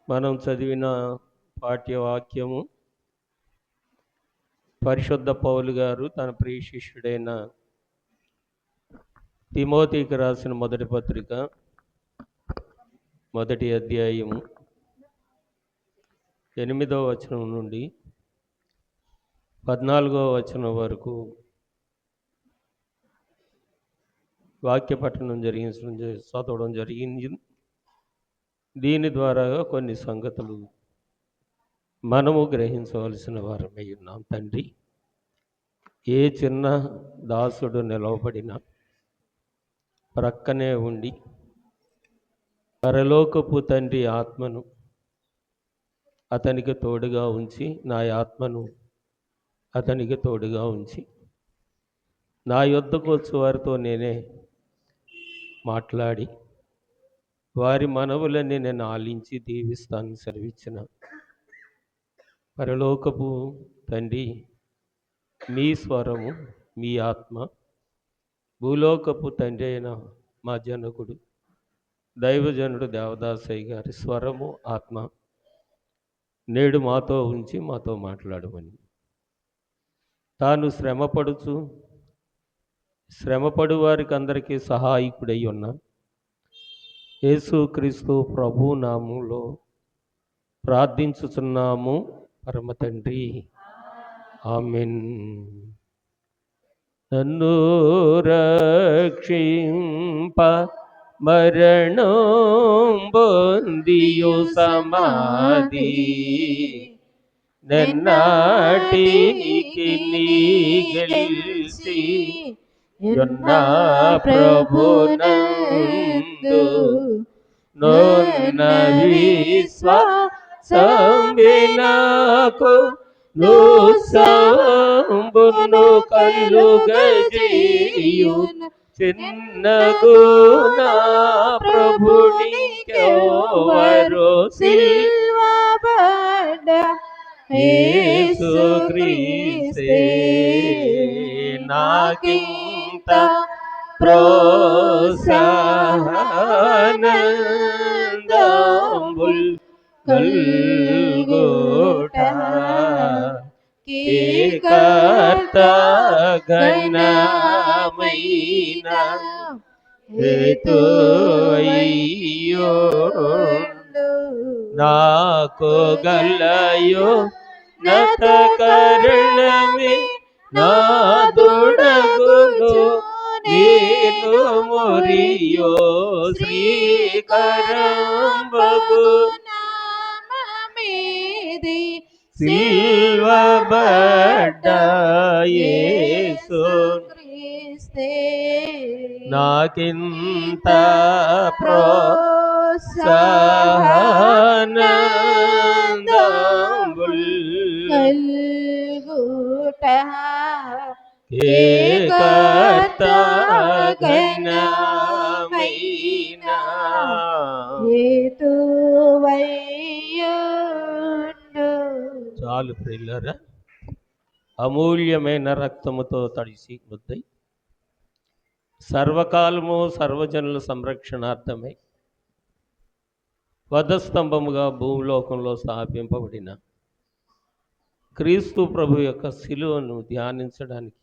మనం చదివిన పాఠ్యవాక్యము పరిశుద్ధ పౌలు గారు తన ప్రియ శిష్యుడైన తిమోతికి రాసిన మొదటి పత్రిక మొదటి అధ్యాయము 8వ వచనం నుండి 14వ వచనం వరకు వాక్య పఠనం చదవడం జరిగింది. దీని ద్వారా కొన్ని సంగతులు మనము గ్రహించవలసిన వారమై ఉన్నాం. తండ్రి, ఏ చిన్న దాసుడు నిలవబడిన ప్రక్కనే ఉండి పరలోకపు తండ్రి ఆత్మను అతనికి తోడుగా ఉంచి, నా ఆత్మను అతనికి తోడుగా ఉంచి, నా యొద్దకు వచ్చి వారితో నేనే మాట్లాడి వారి మనవులని నేను ఆలించి దీవిస్తాను సెలవిచ్చిన పరలోకపు తండ్రి, మీ స్వరము, మీ ఆత్మ, భూలోకపు తండ్రి అయిన మా జనకుడు దైవజనుడు దేవదాసయ్య గారి స్వరము, ఆత్మ నేడు మాతో ఉంచి మాతో మాట్లాడమని, తాను శ్రమపడు వారికి అందరికీ సహాయకుడై ఉన్న యేసుక్రీస్తు ప్రభు నామములో ప్రార్థించుచున్నాము పరమ తండ్రి, ఆమేన్. నన్ను రక్షింప మరణం పొందియు సమాధి నన్నాటికి నీ గెలిచి యున్న ప్రభునందు నొన్న విశ్వాసంబినాకు నుసంబును కలుగజేయును చిన్నగునా ప్రభునికెవ్వరు సిల్వబడ్డ యేసుక్రీస్తే నాకింత ప్రోత్సాహనందంబుల్ కల్గుట కర్త ఘనమైన హేతుయ్యుండు నాకు గలయో నత కరుణమే నాదుడగును నేను మురియో శ్రీకరంబగు నామమేది సిల్వబడ్డ యేసు క్రీస్తే నాకింత ప్రోత్సాహనందంబుల్ కల్గుట కర్త ఘనమైన హేతువయ్యుండు. చాలు ప్రియులారా, అమూల్యమైన రక్తముతో తడిసి ముద్దై సర్వకాలము సర్వజనుల సంరక్షణార్థమై వధస్తంభముగా భూలోకంలో స్థాపింపబడిన క్రీస్తు ప్రభు యొక్క శిలువను ధ్యానించడానికి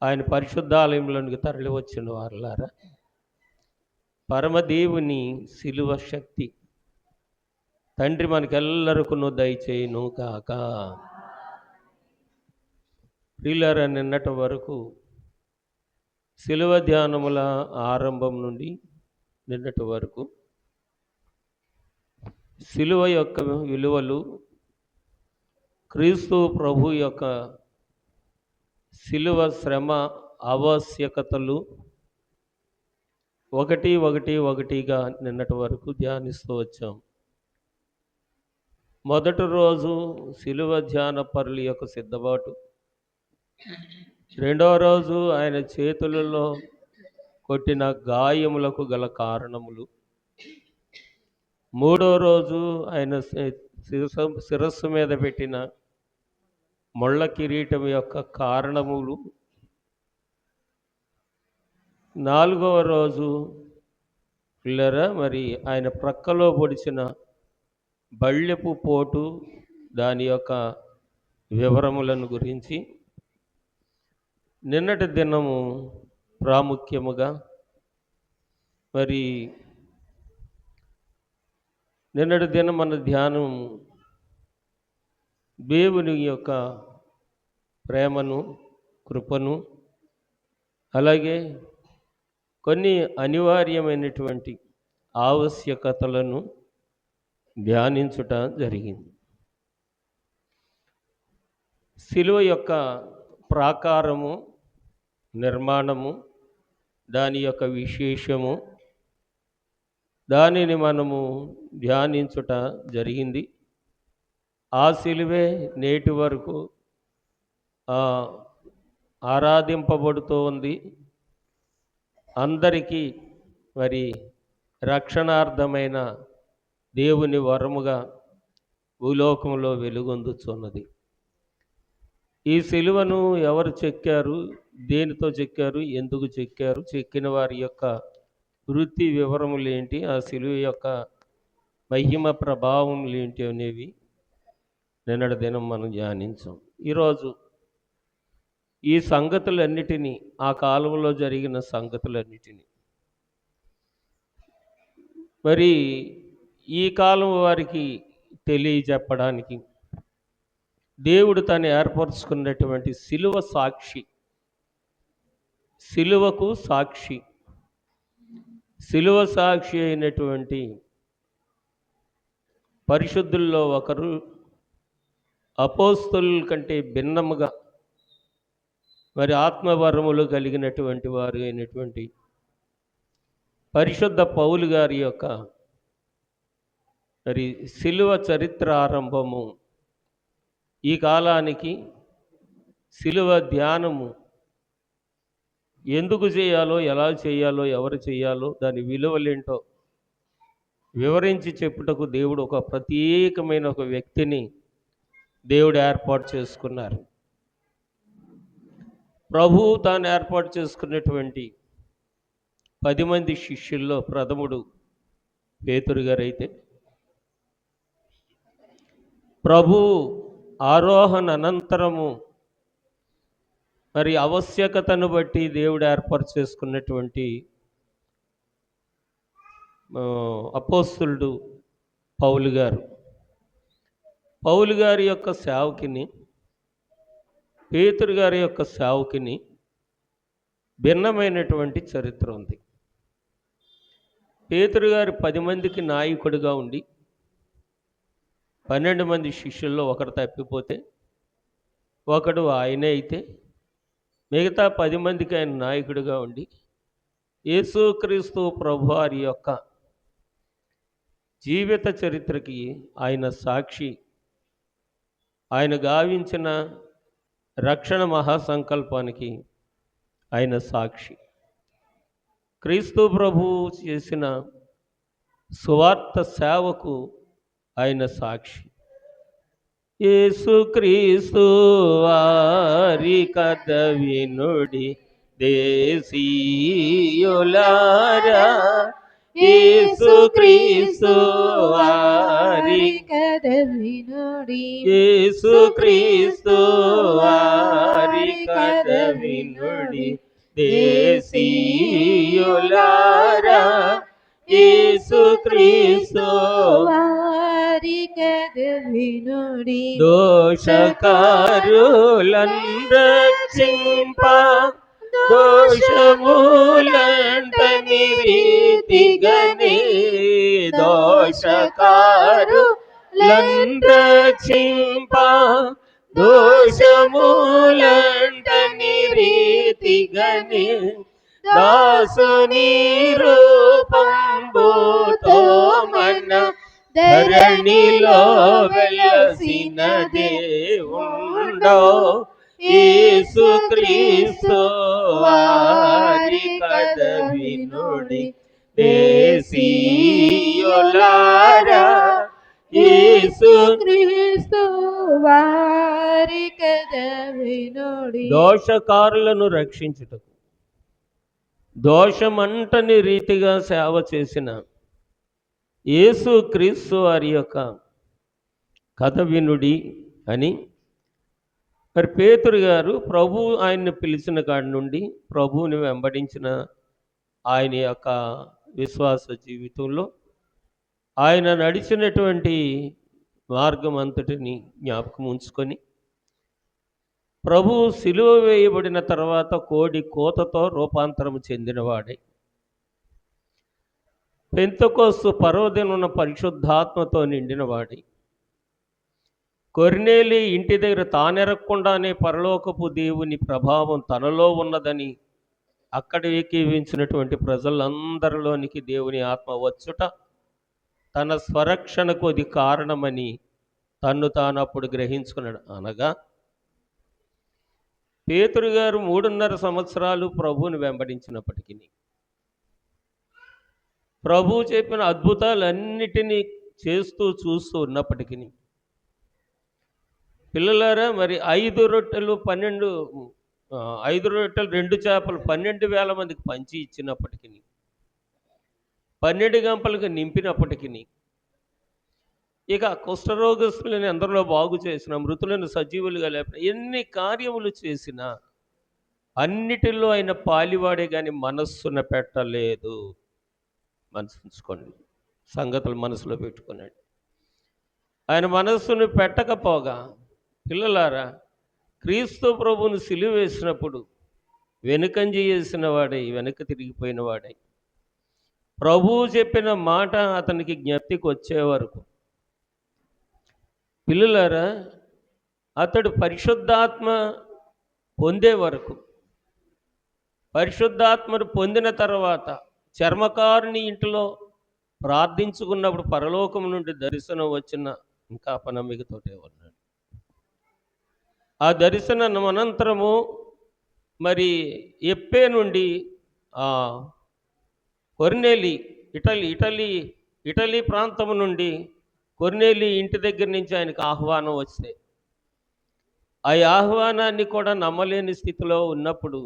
ఆయన పరిశుద్ధాలయంలోనికి తరలి వచ్చిన వారులారా, పరమదేవుని శిలువ శక్తి తండ్రి మనకెల్లరికూ దయచేయును కాక. ప్రియులారా, నిన్నటి వరకు శిలువ ధ్యానముల ఆరంభం నుండి నిన్నటి వరకు శిలువ యొక్క విలువలు, క్రీస్తు ప్రభు యొక్క శిలువ శ్రమ ఆవశ్యకతలు ఒకటిగా నిన్నటి వరకు ధ్యానిస్తూ వచ్చాం. మొదటి రోజు శిలువ ధ్యాన పరుల యొక్క సిద్ధపాటు, రెండవ రోజు ఆయన చేతులలో కొట్టిన గాయములకు గల కారణములు, మూడో రోజు ఆయన శిరస్సు మీద పెట్టిన ముళ్ళ కిరీటం యొక్క కారణములు, నాలుగవ రోజు పిల్లరా మరి ఆయన ప్రక్కలో పొడిచిన బళ్ళెపు పోటు దాని యొక్క వివరములను గురించి నిన్నటి దినము ప్రాముఖ్యముగా మరి నిన్నటి దినం మన ధ్యానం దేవుని యొక్క ప్రేమను, కృపను, అలాగే కొన్ని అనివార్యమైనటువంటి ఆవశ్యకతలను ధ్యానించుట జరిగింది. శిలువ యొక్క ప్రాకారము, నిర్మాణము, దాని యొక్క విశేషము, దానిని మనము ధ్యానించుట జరిగింది. ఆ శిలువే నేటి వరకు ఆరాధింపబడుతూ ఉంది. అందరికీ మరి రక్షణార్థమైన దేవుని వరముగా భూలోకంలో వెలుగొందుచున్నది. ఈ శిలువను ఎవరు చెక్కారు, దేనితో చెక్కారు, ఎందుకు చెక్కారు, చెక్కిన వారి యొక్క వృత్తి వివరములు ఏంటి, ఆ శిలువ యొక్క మహిమ ప్రభావములు ఏంటి అనేవి నిన్నటి దినం మనం ధ్యానించాం. ఈరోజు ఈ సంగతులన్నిటినీ, ఆ కాలంలో జరిగిన సంగతులన్నిటినీ మరి ఈ కాలం వారికి తెలియజెప్పడానికి దేవుడు తను ఏర్పరచుకున్నటువంటి శిలువ సాక్షి, శిలువకు సాక్షి, శిలువ సాక్షి అయినటువంటి పరిశుద్ధుల్లో ఒకరు, అపోస్తలుల కంటే భిన్నముగా మరి ఆత్మవరములు కలిగినటువంటి వారు అయినటువంటి పరిశుద్ధ పౌలు గారి యొక్క మరి శిలువ చరిత్ర ఆరంభము, ఈ కాలానికి శిలువ ధ్యానము ఎందుకు చేయాలో, ఎలా చేయాలో, ఎవరు చేయాలో, దాని విలువలేంటో వివరించి చెప్పుటకు దేవుడు ఒక ప్రత్యేకమైన ఒక వ్యక్తిని దేవుడు ఏర్పాటు చేసుకున్నారు. ప్రభువు తాను ఏర్పాటు చేసుకున్నటువంటి 10 మంది శిష్యుల్లో ప్రథముడు పేతురు గారైతే, ప్రభు ఆరోహణ అనంతరము మరి ఆవశ్యకతను బట్టి దేవుడు ఏర్పాటు చేసుకున్నటువంటి అపోస్తలుడు పౌలు గారు. పౌలు గారి యొక్క సేవకిని, పేతురు గారి యొక్క సేవకిని భిన్నమైనటువంటి చరిత్ర ఉంది. పేతురు గారు 10 మందికి నాయకుడిగా ఉండి 12 మంది శిష్యుల్లో ఒకరు తప్పిపోతే ఒకడు ఆయనే అయితే, మిగతా 10 మందికి ఆయన నాయకుడిగా ఉండి యేసుక్రీస్తు ప్రభువారి యొక్క జీవిత చరిత్రకి ఆయన సాక్షి, ఆయన గావించిన రక్షణ మహాసంకల్పానికి ఆయన సాక్షి, క్రీస్తు ప్రభువు చేసిన సువార్త సేవకు ఆయన సాక్షి. యేసుక్రీస్తు వారి కథ వినుడి దేశీయులారా, యేసుక్రీస్తు వారి కథ వినుడి, యేసుక్రీస్తు వారి కథ వినుడి దేశీయులారా, యేసుక్రీస్తు వారి కథ వినుడి, దోషకారులను రక్షింప దోషములంటని రీతిగనే, దోషకారులను రక్షింప దోషములంటని రీతిగనే, దాసుని రూపంబుతో మన ధరణిలో వెలసిన దేవుండో, యేసుక్రీస్తు వారి కథ వినుడి దేశీయులారా, యేసుక్రీస్తు వారి కథ వినుడి. దోషకారులను రక్షించుటకు, దోషమంటని రీతిగా సేవ చేసిన యేసుక్రీస్తు వారి యొక్క కథ వినుడి అని. మరి పేతురు గారు ప్రభు ఆయన్ని పిలిచిన కాడి నుండి ప్రభువుని వెంబడించిన ఆయన యొక్క విశ్వాస జీవితంలో ఆయన నడిచినటువంటి మార్గం అంతటిని జ్ఞాపకం ఉంచుకొని ప్రభు సిలువ వేయబడిన తర్వాత కోడి కోతతో రూపాంతరం చెందినవాడై పెంతెకొస్తు పర్వదినమున పరిశుద్ధాత్మతో నిండినవాడై కొర్నేలి ఇంటి దగ్గర తానెరగకుండానే పరలోకపు దేవుని ప్రభావం తనలో ఉన్నదని అక్కడ ఏకీవించినటువంటి ప్రజలందరిలోనికి దేవుని ఆత్మ వచ్చుట తన స్వరక్షణకు అది కారణమని తన్ను తాను అప్పుడు గ్రహించుకున్నాడు. అనగా పేతురు గారు 3.5 సంవత్సరాలు ప్రభువుని వెంబడించినప్పటికీ ప్రభువు చెప్పిన అద్భుతాలన్నిటినీ చేస్తూ చూస్తూ ఉన్నప్పటికీ పిల్లలారా, మరి 5 రొట్టెలు 2 చేపలు 12,000 మందికి పంచి ఇచ్చినప్పటికీ 12 గంపలకు నింపినప్పటికీ ఇక కుష్ఠరోగస్తులను ఎందరిలో బాగు చేసిన, మృతులను సజీవులుగా లేపిన, ఎన్ని కార్యములు చేసినా అన్నిటిలో ఆయన పాలివాడే కానీ మనస్సున పెట్టలేదు. మనసు ఉంచుకోండి, సంగతులు మనసులో పెట్టుకున్నాడు. ఆయన మనస్సును పెట్టకపోగా పిల్లలారా, క్రీస్తు ప్రభువును సిలువ వేసినప్పుడు వెనుకంజ చేసిన వాడై వెనక్కి తిరిగిపోయిన వాడై ప్రభువు చెప్పిన మాట అతనికి జ్ఞప్తికి వచ్చే వరకు పిల్లలారా అతడు పరిశుద్ధాత్మ పొందే వరకు, పరిశుద్ధాత్మను పొందిన తర్వాత చర్మకారుని ఇంటిలో ప్రార్థించుకున్నప్పుడు పరలోకం నుండి దర్శనం వచ్చిన ఇంకా అపనమ్మికతోటే ఉన్నాడు. ఆ దర్శనం అనంతరము మరి ఎప్పే నుండి కొర్నేలి ఇటలీ ప్రాంతం నుండి కొర్నేలి ఇంటి దగ్గర నుంచి ఆయనకు ఆహ్వానం వస్తే ఆ ఆహ్వానాన్ని కూడా నమ్మలేని స్థితిలో ఉన్నప్పుడు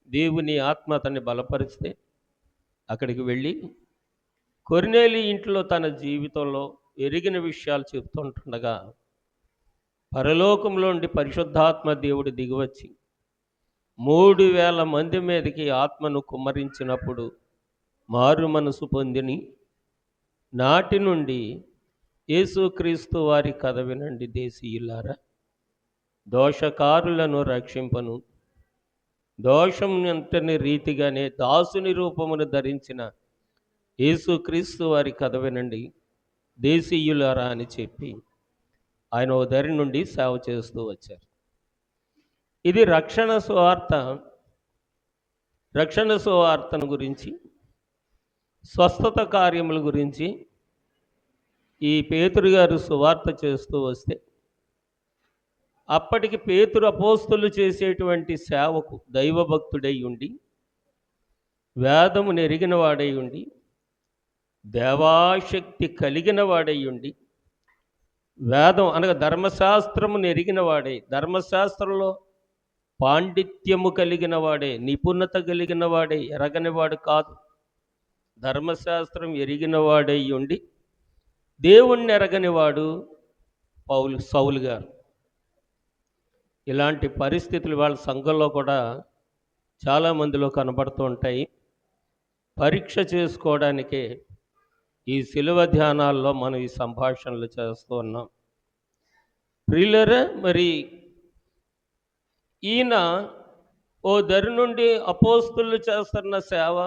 దేవుని ఆత్మ అతన్ని బలపరిస్తే అక్కడికి వెళ్ళి కొర్నేలి ఇంట్లో తన జీవితంలో ఎరిగిన విషయాలు చెప్తుంటుండగా పరలోకంలో నుండి పరిశుద్ధాత్మ దేవుడు దిగివచ్చి 3,000 మంది మీదకి ఆత్మను కుమ్మరించినప్పుడు మారు మనసు పొందిని నాటి నుండి యేసుక్రీస్తు వారి కథ వినండి దేశీయులారా, దోషకారులను రక్షింపను, దోషం అంతని రీతిగానే దాసుని రూపమును ధరించిన యేసుక్రీస్తు వారి కథ వినండి దేశీయులారా అని చెప్పి ఆయన ఓ దరి నుండి సేవ చేస్తూ వచ్చారు. ఇది రక్షణ సువార్తను గురించి, స్వస్థత కార్యముల గురించి ఈ పేతురు గారు సువార్త చేస్తూ వస్తే అప్పటికి పేతురు అపోస్తులు చేసేటువంటి సేవకు దైవభక్తుడై ఉండి, వేదము నెరిగిన వాడై ఉండి, దేవాశక్తి కలిగిన వాడై ఉండి, వేదం అనగా ధర్మశాస్త్రమును ఎరిగిన వాడే, ధర్మశాస్త్రంలో పాండిత్యము కలిగిన వాడే, నిపుణత కలిగిన వాడే, ఎరగనివాడు కాదు. ధర్మశాస్త్రం ఎరిగిన వాడై ఉండి దేవుణ్ణి ఎరగనివాడు సౌలు గారు. ఇలాంటి పరిస్థితులు వాళ్ళ సంఘంలో కూడా చాలామందిలో కనబడుతూ ఉంటాయి. పరీక్ష చేసుకోవడానికే ఈ శిలువ ధ్యానాల్లో మనం ఈ సంభాషణలు చేస్తూ ఉన్నాం. ప్రియులరా, మరి ఈయన ఓ దరి నుండి అపోస్తులు చేస్తున్న సేవ,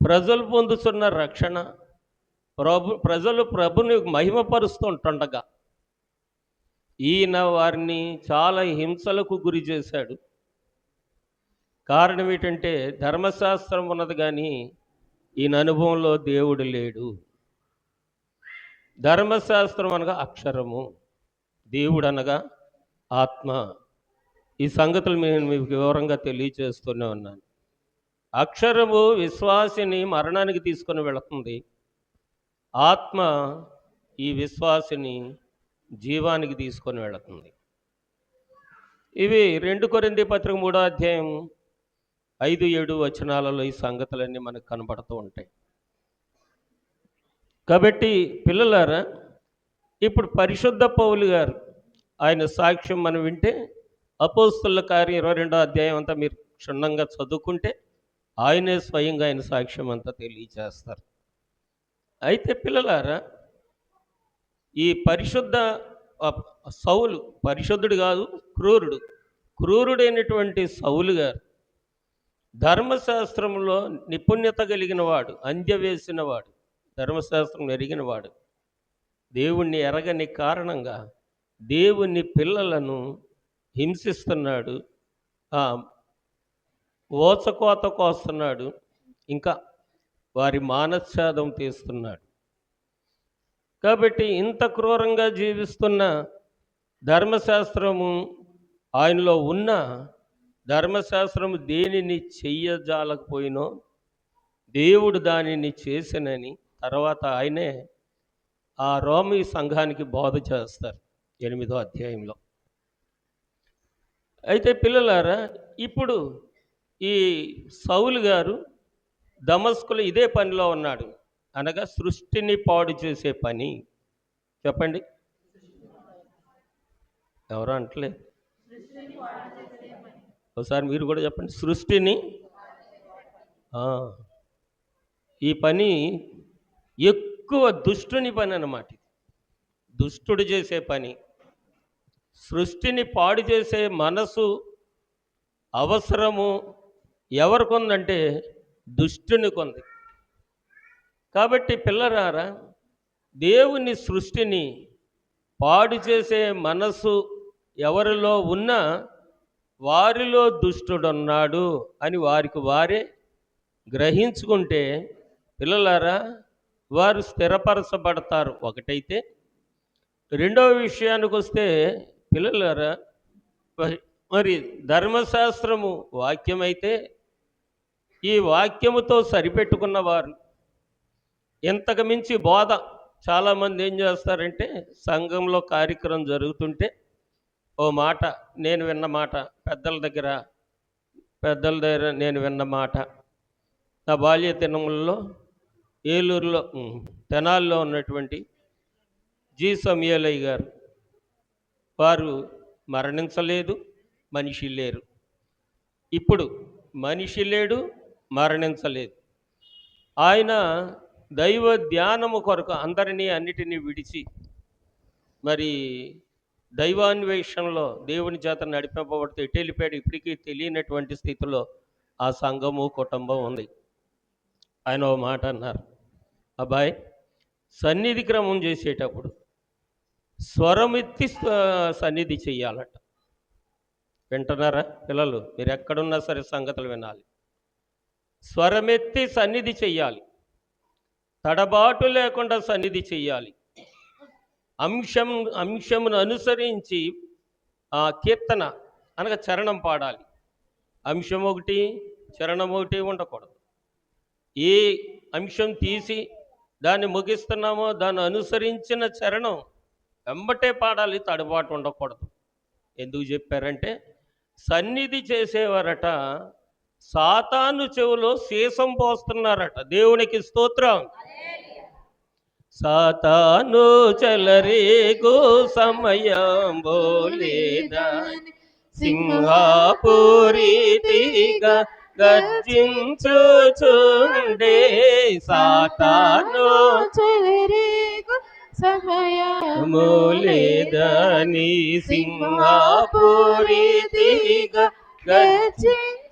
ప్రజలు పొందుతున్న రక్షణ, ప్రజలు ప్రభుని మహిమపరుస్తుంటుండగా ఈయన వారిని చాలా హింసలకు గురి చేశాడు. కారణం ఏంటంటే ధర్మశాస్త్రం ఉన్నది కానీ ఈయన అనుభవంలో దేవుడు లేడు. ధర్మశాస్త్రం అనగా అక్షరము, దేవుడు అనగా ఆత్మ. ఈ సంగతులు నేను మీకు వివరంగా తెలియజేస్తూనే ఉన్నాను. అక్షరము విశ్వాసిని మరణానికి తీసుకొని వెళుతుంది, ఆత్మ ఈ విశ్వాసిని జీవానికి తీసుకొని వెళుతుంది. ఇవి 2 కొరింథీ పత్రిక 3వ అధ్యాయం 5-7 వచనాలలో ఈ సంగతులన్నీ మనకు కనబడుతూ ఉంటాయి. కాబట్టి పిల్లలారా, ఇప్పుడు పరిశుద్ధ పౌలు గారు ఆయన సాక్ష్యం మనం వింటే అపోస్తుల కార్యం 22వ అధ్యాయం అంతా మీరు క్షుణ్ణంగా చదువుకుంటే ఆయనే స్వయంగా ఆయన సాక్ష్యం అంతా తెలియచేస్తారు. అయితే పిల్లలారా, ఈ పరిశుద్ధ అప్ సౌలు పరిశుద్ధుడు కాదు, క్రూరుడు. క్రూరుడైనటువంటి సౌలు గారు ధర్మశాస్త్రంలో నిపుణ్యత కలిగిన వాడు, అంద్య వేసిన వాడు, ధర్మశాస్త్రం ఎరిగిన వాడు. దేవుణ్ణి ఎరగని కారణంగా దేవుని పిల్లలను హింసిస్తున్నాడు, ఆ, ఓచకోత కోస్తున్నాడు, ఇంకా వారి మానశ్చాదం తీస్తున్నాడు. కాబట్టి ఇంత క్రూరంగా జీవిస్తున్న ధర్మశాస్త్రము ఆయనలో ఉన్న ధర్మశాస్త్రము దేనిని చెయ్యజాలకపోయినో దేవుడు దానిని చేసినని తర్వాత ఆయనే ఆ రోమీ సంఘానికి బోధ చేస్తారు 8వ అధ్యాయంలో. అయితే పిల్లలారా, ఇప్పుడు ఈ సౌలు గారు దమస్కులో ఇదే పనిలో ఉన్నాడు, అనగా సృష్టిని పాడు చేసే పని. చెప్పండి, ఎవరు అంటలే, ఒకసారి మీరు కూడా చెప్పండి, సృష్టిని ఆ, ఈ పని ఎక్కువ దుష్టుని పని అన్నమాట. దుష్టుడు చేసే పని. సృష్టిని పాడు చేసే మనసు అవసరము ఎవరికి ఉందంటే దుష్టునికి ఉంది. కాబట్టి పిల్లరారా, దేవుని సృష్టిని పాడు చేసే మనసు ఎవరిలో ఉన్నా వారిలో దుష్టుడున్నాడు అని వారికి వారే గ్రహించుకుంటే పిల్లలారా వారు స్థిరపరచబడతారు. ఒకటైతే రెండవ విషయానికి వస్తే పిల్లలారా, మరి ధర్మశాస్త్రము వాక్యమైతే ఈ వాక్యముతో సరిపెట్టుకున్న వారు ఇంతకు మించి బోధ చాలామంది ఏం చేస్తారంటే సంఘంలో కార్యక్రమం జరుగుతుంటే ఓ మాట, నేను విన్న మాట, పెద్దల దగ్గర నేను విన్న మాట. నా బాల్య దినములలో ఏలూరులో తెనాల్లో ఉన్నటువంటి జి సమయలయ్య గారు, వారు మరణించలేదు, మనిషి లేరు. ఇప్పుడు మనిషి లేడు, మరణించలేదు. ఆయన దైవ ధ్యానము కొరకు అందరినీ అన్నిటినీ విడిచి మరి దైవాన్వేషణలో దేవుని చేత నడిపింపబడితే ఎటు వెళ్ళిపోయాడు ఇప్పటికీ తెలియనటువంటి స్థితిలో ఆ సంఘము కుటుంబం ఉంది. ఆయన ఓ మాట అన్నారు, అబ్బాయి సన్నిధి క్రమం చేసేటప్పుడు స్వరమెత్తి సన్నిధి చెయ్యాలట. వింటున్నారా పిల్లలు? మీరు ఎక్కడున్నా సరే సంగతులు వినాలి. స్వరమెత్తి సన్నిధి చెయ్యాలి, తడబాటు లేకుండా సన్నిధి చెయ్యాలి. అంశమును అనుసరించి ఆ కీర్తన అనగా చరణం పాడాలి. అంశం ఒకటి చరణం ఒకటి ఉండకూడదు. ఏ అంశం తీసి దాన్ని ముగిస్తున్నామో దాన్ని అనుసరించిన చరణం వెంబటే పాడాలి, తడబాటు ఉండకూడదు. ఎందుకు చెప్పారంటే సన్నిధి చేసేవారట సాతాను చెవులో సీసం పోస్తున్నారట. దేవునికి స్తోత్రం. సాతాను చెలరేగు సమయం బోలేదా సింహాపురీతిగా గర్జించుచుండే సాతాను చెలరేగు సమయము లేదని సింహాపురీతిగా గర్జించుచుండే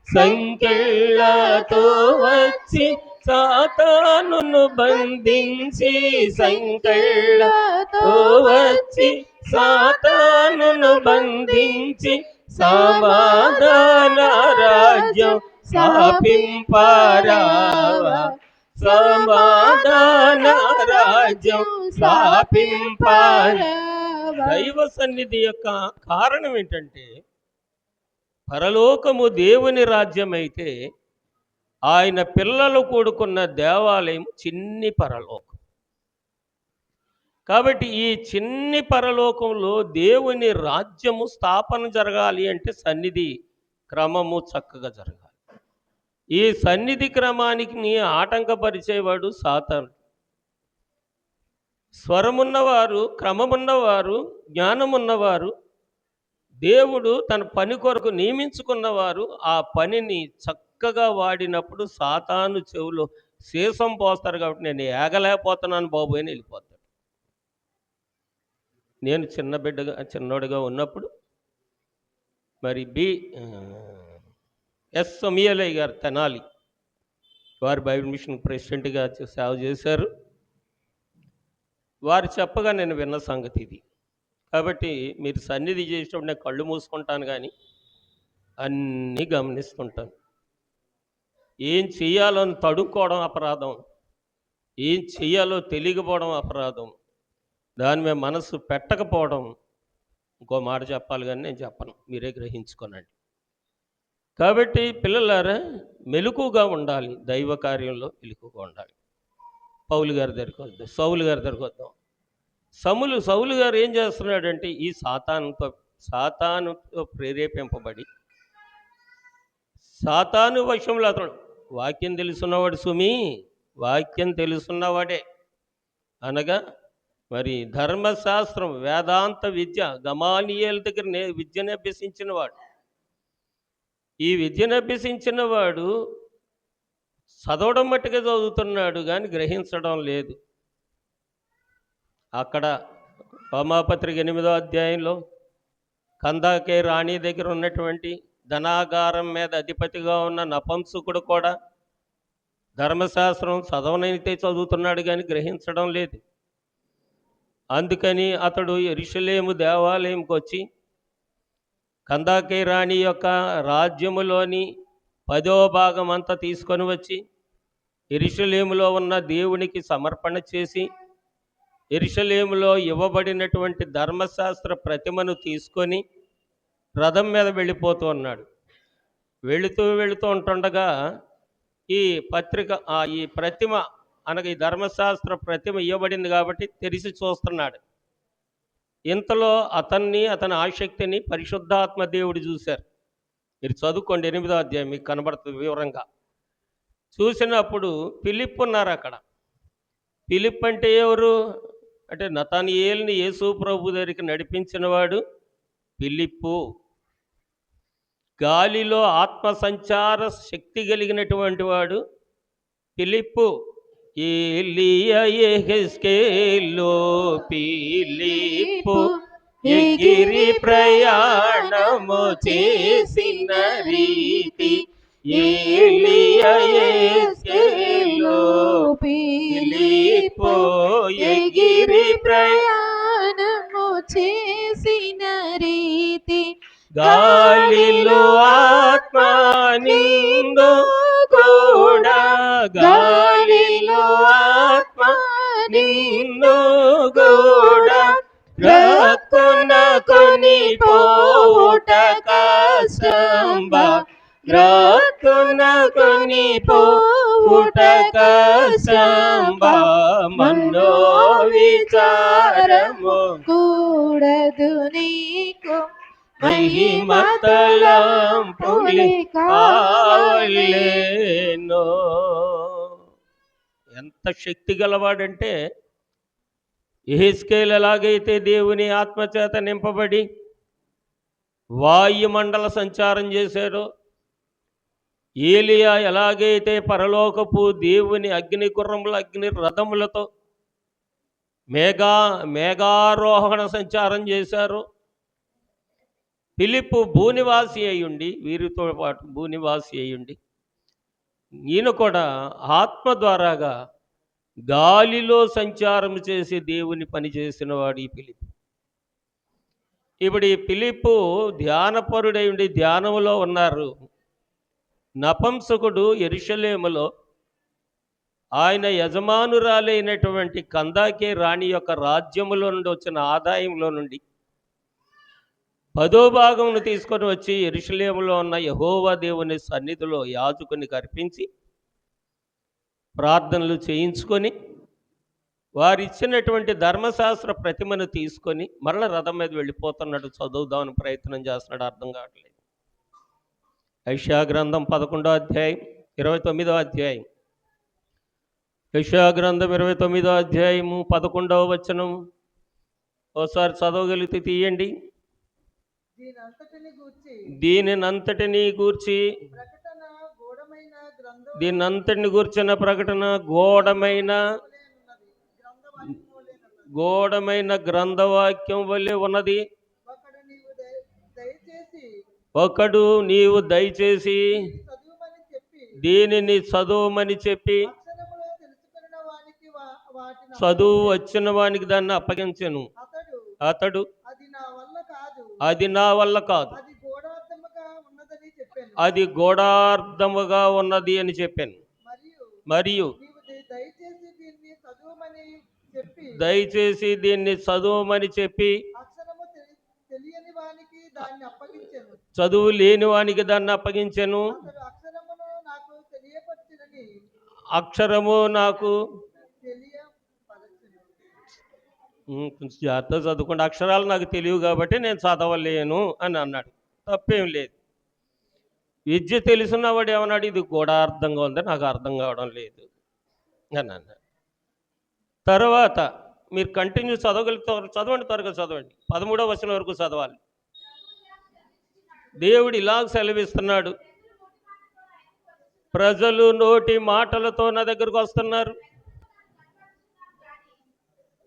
సంకెళ్ళతో వచ్చి సాతానును బంధించి, సంకెళ్ళతో వచ్చి సాతానును బంధించి సమాధాన రాజ్యం స్థాపింపరావా, సమాధాన రాజ్యం స్థాపింపరావా. దైవ సన్నిధి యొక్క కారణం ఏంటంటే పరలోకము దేవుని రాజ్యం అయితే ఆయన పిల్లలు కూడుకున్న దేవాలయం చిన్ని పరలోకం. కాబట్టి ఈ చిన్ని పరలోకంలో దేవుని రాజ్యము స్థాపన జరగాలి అంటే సన్నిధి క్రమము చక్కగా జరగాలి. ఈ సన్నిధి క్రమానికి ఆటంకపరిచేవాడు సాతాను. స్వరమున్నవారు, క్రమమున్నవారు, జ్ఞానమున్నవారు, దేవుడు తన పని కొరకు నియమించుకున్నవారు ఆ పనిని చక్కగా వాడినప్పుడు సాతాను చెవులో సీసం పోస్తారు కాబట్టి నేను ఏగలేకపోతున్నాను బాబు అని వెళ్ళిపోతాడు. నేను చిన్నోడిగా ఉన్నప్పుడు మరి ఎస్ సమీయలయ్య గారు తెనాలి వారు బైబిల్ మిషన్ ప్రెసిడెంట్గా సేవ చేశారు. వారు చెప్పగా నేను విన్న సంగతి ఇది. కాబట్టి మీరు సన్నిధి చేసేటప్పుడు నేను కళ్ళు మూసుకుంటాను కానీ అన్నీ గమనిస్తుంటాను. ఏం చెయ్యాలో అని తడుక్కోవడం అపరాధం, ఏం చెయ్యాలో తెలియకపోవడం అపరాధం, దాని మీద మనసు పెట్టకపోవడం ఇంకో మాట చెప్పాలి కానీ నేను చెప్పను, మీరే గ్రహించుకోనండి. కాబట్టి పిల్లలారా మెలకుగా ఉండాలి, దైవ కార్యంలో మెలకుగా ఉండాలి. పౌలు గారి దగ్గరికి వద్దాం, సౌలు గారి దగ్గరికి వద్దాం. సౌలు గారు ఏం చేస్తున్నాడంటే ఈ సాతానుతో ప్రేరేపింపబడి సాతాను వశంలో అతడు వాక్యం తెలుసున్నవాడు సుమి, వాక్యం తెలుసున్నవాడే అనగా మరి ధర్మశాస్త్రం వేదాంత విద్య గమాలియేలు దగ్గర విద్యను అభ్యసించిన వాడు. ఈ విద్యను అభ్యసించిన వాడు చదవడం మట్టుగా చదువుతున్నాడు కానీ గ్రహించడం లేదు. అక్కడ రోమాపత్రిక 8వ అధ్యాయంలో కందాకే రాణి దగ్గర ఉన్నటువంటి ధనాగారం మీద అధిపతిగా ఉన్న నపంసకుడు కూడా ధర్మశాస్త్రం చదవనైతే చదువుతున్నాడు కానీ గ్రహించడం లేదు. అందుకని అతడు యెరూషలేము దేవాలయంకి వచ్చి కందాకే రాణి యొక్క రాజ్యములోని 10వ భాగం అంతా తీసుకొని వచ్చి యెరూషలేములో ఉన్న దేవునికి సమర్పణ చేసి యెరూషలేములో ఇవ్వబడినటువంటి ధర్మశాస్త్ర ప్రతిమను తీసుకొని రథం మీద వెళ్ళిపోతూ ఉన్నాడు. వెళుతూ ఉంటుండగా ఈ ప్రతిమ అనగా ఈ ధర్మశాస్త్ర ప్రతిమ ఇవ్వబడింది కాబట్టి తెరిచి చూస్తున్నాడు. ఇంతలో అతని ఆసక్తిని పరిశుద్ధాత్మ దేవుడు చూశారు. మీరు చదువుకోండి 8వ అధ్యాయం, మీకు కనబడుతుంది వివరంగా. చూసినప్పుడు ఫిలిప్ ఉన్నారు అక్కడ. ఫిలిప్ అంటే ఎవరు అంటే నతనయేలుని యేసు ప్రభు దగ్గరికి నడిపించిన వాడు ఫిలిప్పు. గాలిలో ఆత్మ సంచార శక్తి కలిగినటువంటి వాడు ఫిలిప్పు. ఏలియా యెహెజ్కేలు ఫిలిప్పు ఎగిరి ప్రయాణము చేసిన రీతి. ఏలియా యెహెజ్కేలు ఫిలిప్పు ఎగిరి ప్రయాణము చేసిన రీతి. గాలిలో ఆత్మ నిండు కూడా, గాలిలో ఆత్మ నిన్ను కూడా గ్రక్కున కొని పోవుట కష్టంబ, గ్రక్కున కొని పోవుట కష్టంబ. మనో విచారము కూడదు నీకు మహిమతలంపులి కావలేనో. ఎంత శక్తి గలవాడంటే యెహెజ్కేలు ఎలాగైతే దేవుని ఆత్మచేత నింపబడి వాయుమండల సంచారం చేశారో, ఏలియా ఎలాగైతే పరలోకపు దేవుని అగ్ని గుర్రముల అగ్ని రథములతో మేఘారోహణ సంచారం చేశారో, ఫిలిప్పు భూనివాసి అయ్యుండి, వీరితో పాటు భూనివాసి అయ్యుండి ఈయన కూడా ఆత్మ ద్వారాగా గాలిలో సంచారం చేసి దేవుని పని చేసిన వాడు ఈ ఫిలిప్పు. ఇప్పుడు ఈ ఫిలిప్పు ధ్యానపరుడై ఉండి ధ్యానములో ఉన్నారు. నపంసకుడు యెరూషలేములో ఆయన యజమానురాలైనటువంటి కందాకే రాణి యొక్క రాజ్యములో నుండి వచ్చిన ఆదాయంలో నుండి 10వ భాగమును తీసుకొని వచ్చి యెరూషలేములో ఉన్న యెహోవా దేవుని సన్నిధిలో యాజకునికి అర్పించి ప్రార్థనలు చేయించుకొని వారిచ్చినటువంటి ధర్మశాస్త్ర ప్రతిమను తీసుకొని మరల రథం మీద వెళ్ళిపోతున్నాడు. చదువుదామని ప్రయత్నం చేస్తున్నాడు, అర్థం కావట్లేదు. యెషయా గ్రంథం 11వ అధ్యాయం 29వ అధ్యాయం. యెషయా గ్రంథం 29వ అధ్యాయము 11వ వచనం. ఓసారి చదవగలిగితే తీయండి. దీనినంతటిని గూర్చి దీనంతటిని గూర్చిన ప్రకటన గోడమైన గ్రంథవాక్యం వలె ఉన్నది. ఒకడు నీవు దయచేసి దీనిని చదువుమని చెప్పి చదువు వచ్చిన వానికి దాన్ని అప్పగించెను. అతడు అది నా వల్ల కాదు, అది గూఢార్థముగా ఉన్నది అని చెప్పాను. మరియు దయచేసి దీన్ని చదువుమని చెప్పి చదువు లేని వానికి దాన్ని అప్పగించెను. అక్షరము నాకు కొంచెం జాగ్రత్తగా చదువుకోండి. అక్షరాలు నాకు తెలియవు కాబట్టి నేను చదవలేను అని అన్నాడు. తప్పేం లేదు. విద్య తెలుసున్నవాడు ఏమన్నాడు, ఇది గూఢార్థంగా ఉంది, నాకు అర్థం కావడం లేదు అని అన్నాడు. తర్వాత మీరు కంటిన్యూ చదవగలుగుతారు, చదవండి, త్వరగా చదవండి. 13వ వచనం వరకు చదవాలి. దేవుడు ఇలాగ సెలవిస్తున్నాడు, ప్రజలు నోటి మాటలతో నా దగ్గరకు వస్తున్నారు,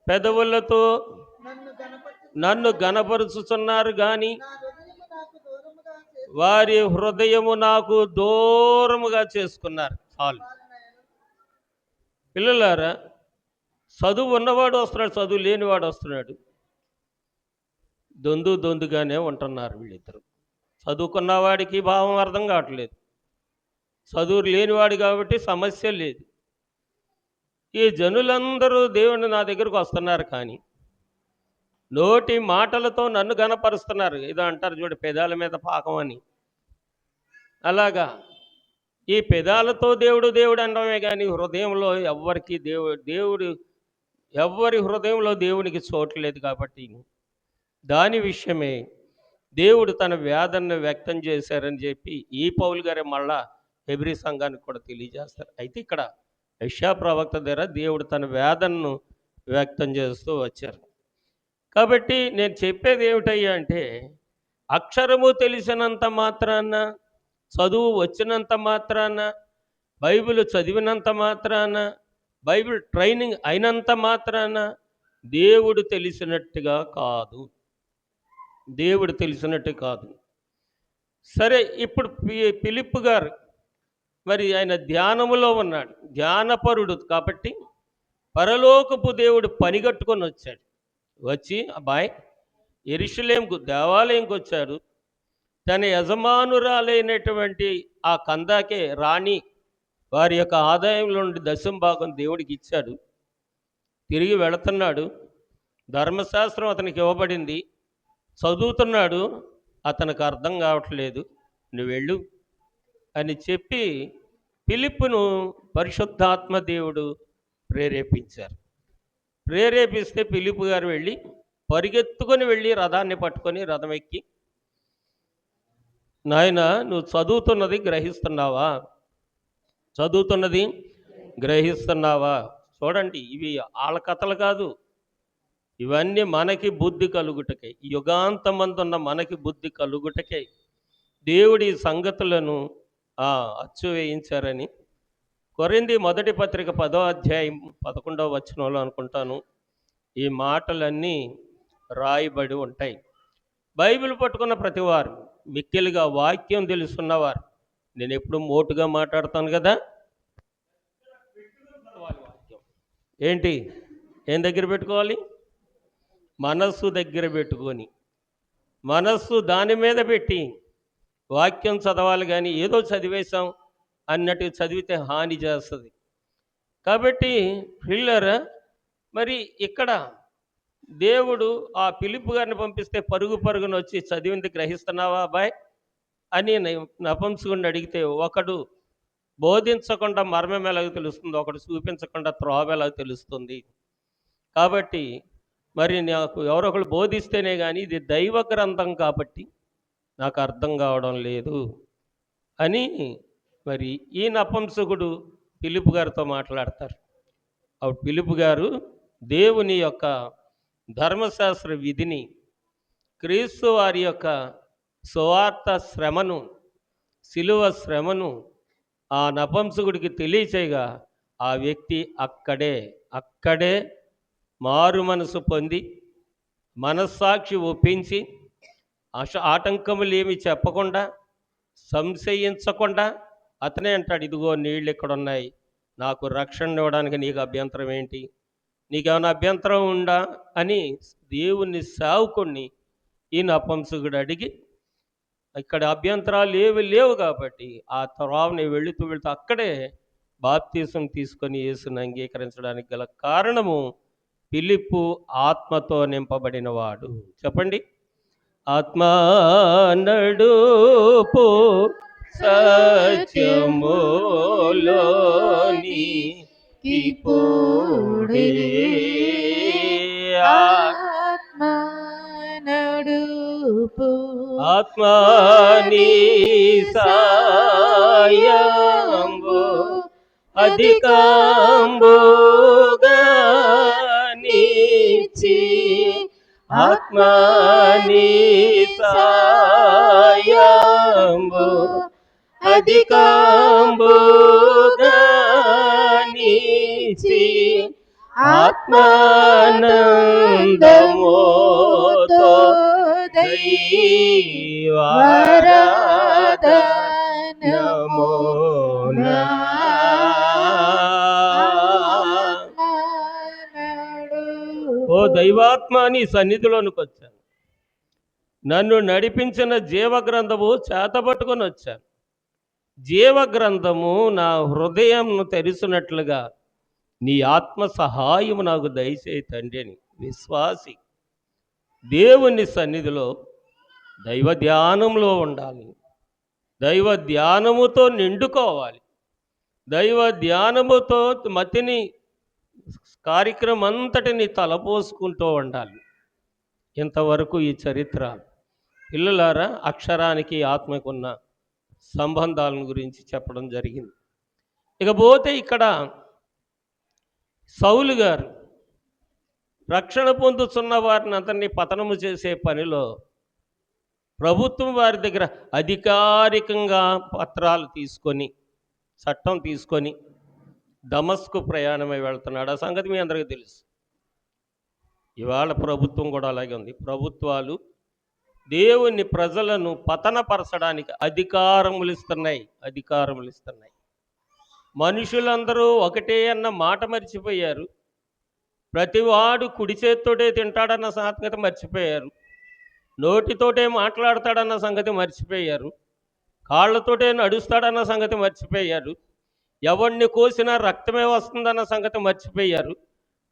పెదవులతో నన్ను గనపరుచుతున్నారు కానీ వారి హృదయము నాకు దూరముగా చేసుకున్నారు. చాలు పిల్లలారా, చదువు ఉన్నవాడు వస్తున్నాడు, చదువు లేనివాడు వస్తున్నాడు. దొందుగానే ఉంటున్నారు వీళ్ళిద్దరు. చదువుకున్నవాడికి భావం అర్థం కావట్లేదు, చదువు లేనివాడు కాబట్టి సమస్య లేదు. ఈ జనులందరూ దేవుని నా దగ్గరకు వస్తున్నారు కానీ నోటి మాటలతో నన్ను గనపరుస్తున్నారు. ఏదో అంటారు చూడు, పెదాల మీద పాకం అని. అలాగా ఈ పెదాలతో దేవుడు అనడమే కానీ హృదయంలో ఎవ్వరికి ఎవ్వరి హృదయంలో దేవునికి చోట్లేదు. కాబట్టి దాని విషయమే దేవుడు తన వేదనను వ్యక్తం చేశారని చెప్పి ఈ పౌలు గారే మళ్ళా హెబ్రీ సంఘానికి కూడా తెలియజేస్తారు. అయితే ఇక్కడ యెషయా ప్రవక్త ద్వారా దేవుడు తన వేదనను వ్యక్తం చేస్తూ వచ్చారు. కాబట్టి నేను చెప్పేది ఏమిటయ్యా అంటే, అక్షరము తెలిసినంత మాత్రాన, చదువు వచ్చినంత మాత్రాన, బైబిల్ చదివినంత మాత్రాన, బైబిల్ ట్రైనింగ్ అయినంత మాత్రాన దేవుడు తెలిసినట్టుగా కాదు, దేవుడు తెలిసినట్టు కాదు. సరే, ఇప్పుడు ఫిలిప్పు గారు మరి ఆయన ధ్యానములో ఉన్నాడు, ధ్యానపరుడు కాబట్టి పరలోకపు దేవుడు పనిగట్టుకొని వచ్చాడు. వచ్చి అబ్బాయి యెరూషలేముకు దేవాలయంకి వచ్చాడు. తన యజమానురాలైనటువంటి ఆ కందాకే రాణి వారి యొక్క ఆదాయంలో నుండి 10వ భాగం దేవుడికి ఇచ్చాడు. తిరిగి వెళుతున్నాడు. ధర్మశాస్త్రం అతనికి ఇవ్వబడింది, చదువుతున్నాడు. అతనికి అర్థం కావట్లేదు. నువ్వు వెళ్ళు అని చెప్పి ఫిలిప్పును పరిశుద్ధాత్మ దేవుడు ప్రేరేపించారు. ప్రేరేపిస్తే ఫిలిప్పు గారు వెళ్ళి పరిగెత్తుకొని వెళ్ళి రథాన్ని పట్టుకొని రథం ఎక్కి, నాయన నువ్వు చదువుతున్నది గ్రహిస్తున్నావా, చదువుతున్నది గ్రహిస్తున్నావా? చూడండి, ఇవి వాళ్ళ కథలు కాదు, ఇవన్నీ మనకి బుద్ధి కలుగుటకై, యుగాంతమందున్న మనకి బుద్ధి కలుగుటకై దేవుడి సంగతులను అచ్చు వేయించారని కొరింథీ మొదటి పత్రిక 10వ అధ్యాయం 11వ వచనంలో అనుకుంటాను ఈ మాటలన్నీ రాయబడి ఉంటాయి. బైబిల్ పట్టుకున్న ప్రతివారు, మిక్కిలిగా వాక్యం తెలుసున్నవారు, నేను ఎప్పుడు మోటుగా మాట్లాడతాను కదా, ఏంటి ఏం దగ్గర పెట్టుకోవాలి? మనస్సు దగ్గర పెట్టుకొని, మనస్సు దాని మీద పెట్టి వాక్యం చదవాలి. కానీ ఏదో చదివేశాం అన్నట్టు చదివితే హాని చేస్తుంది. కాబట్టి పిల్లరా, మరి ఇక్కడ దేవుడు ఆ ఫిలిప్పు గారిని పంపిస్తే పరుగున వచ్చి చదివింది గ్రహిస్తున్నావా అబ్బాయి అని నపుంసకుడిని అడిగితే, ఒకడు బోధించకుండా మర్మం ఎలాగో తెలుస్తుంది, ఒకడు చూపించకుండా త్రోవ ఎలాగో తెలుస్తుంది. కాబట్టి మరి నాకు ఎవరొకరు బోధిస్తేనే కానీ ఇది దైవ గ్రంథం కాబట్టి నాకు అర్థం కావడం లేదు అని మరి ఈ నపుంసకుడు ఫిలిప్పు గారితో మాట్లాడతారు. అప్పుడు పిలుపు గారు దేవుని యొక్క ధర్మశాస్త్ర విధిని, క్రీస్తు వారి యొక్క సువార్త శ్రమను, శిలువ శ్రమను ఆ నపంసకుడికి తెలియచేయగా ఆ వ్యక్తి అక్కడే మారు మనసు పొంది మనస్సాక్షి ఒప్పించి ఆటంకములు ఏమి చెప్పకుండా, సంశయించకుండా అతనే అంటాడు, ఇదిగో నీళ్ళు ఇక్కడ ఉన్నాయి, నాకు రక్షణ ఇవ్వడానికి నీకు అభ్యంతరం ఏంటి, నీకేమైనా అభ్యంతరం ఉందా అని దేవుని సేవకుణ్ణి ఈ నపంసకుడు అడిగి, ఇక్కడ అభ్యంతరాలు ఏవి లేవు కాబట్టి ఆ త్రోవని వెళుతూ అక్కడే బాప్తీసం తీసుకొని యేసుని అంగీకరించడానికి గల కారణము ఫిలిప్పు ఆత్మతో నింపబడిన వాడు. చెప్పండి, ఆత్మ నడుపు సత్యములోని కిపోడే ఆత్మ నడుపు ఆత్మని సాయంబు అధికంబుగా నీచి, ఆత్మని సాయంబు అధికంబుగా నీచి, ఆత్మానందముతో దైవారాధనమునా ఓ దైవాత్మ నీ సన్నిధిలోనికి వచ్చాను, నన్ను నడిపించిన జీవగ్రంథము చేతబట్టుకొని వచ్చాను. జీవగ్రంథము నా హృదయంను తెరిచినట్లుగా నీ ఆత్మ సహాయము నాకు దయచేయి తండ్రి అని విశ్వాసి దేవుని సన్నిధిలో దైవ ధ్యానంలో ఉండాలి. దైవ ధ్యానముతో నిండుకోవాలి. దైవ ధ్యానముతో మతిని కార్యక్రమం అంతటిని తలపోసుకుంటూ ఉండాలి. ఇంతవరకు ఈ చరిత్ర పిల్లలారా అక్షరానికి ఆత్మకున్న సంబంధాలను గురించి చెప్పడం జరిగింది. ఇకపోతే ఇక్కడ సౌలు గారు రక్షణ పొందుతున్న వారిని అందరినీ పతనము చేసే పనిలో ప్రభుత్వం వారి దగ్గర అధికారికంగా పత్రాలు తీసుకొని, చట్టం తీసుకొని దమస్కు ప్రయాణమై వెళ్తున్నాడు. ఆ సంగతి మీ అందరికీ తెలుసు. ఇవాళ ప్రభుత్వం కూడా అలాగే ఉంది. ప్రభుత్వాలు దేవుని ప్రజలను పతనపరచడానికి అధికారములు ఇస్తున్నాయి. మనుషులందరూ ఒకటే అన్న మాట మర్చిపోయారు. ప్రతివాడు కుడి చేత్తోటే తింటాడన్న సంగతి మర్చిపోయారు. నోటితోటే మాట్లాడతాడన్న సంగతి మర్చిపోయారు. కాళ్ళతోటే నడుస్తాడన్న సంగతి మర్చిపోయారు. ఎవరిని కోసినా రక్తమే వస్తుందన్న సంగతి మర్చిపోయారు.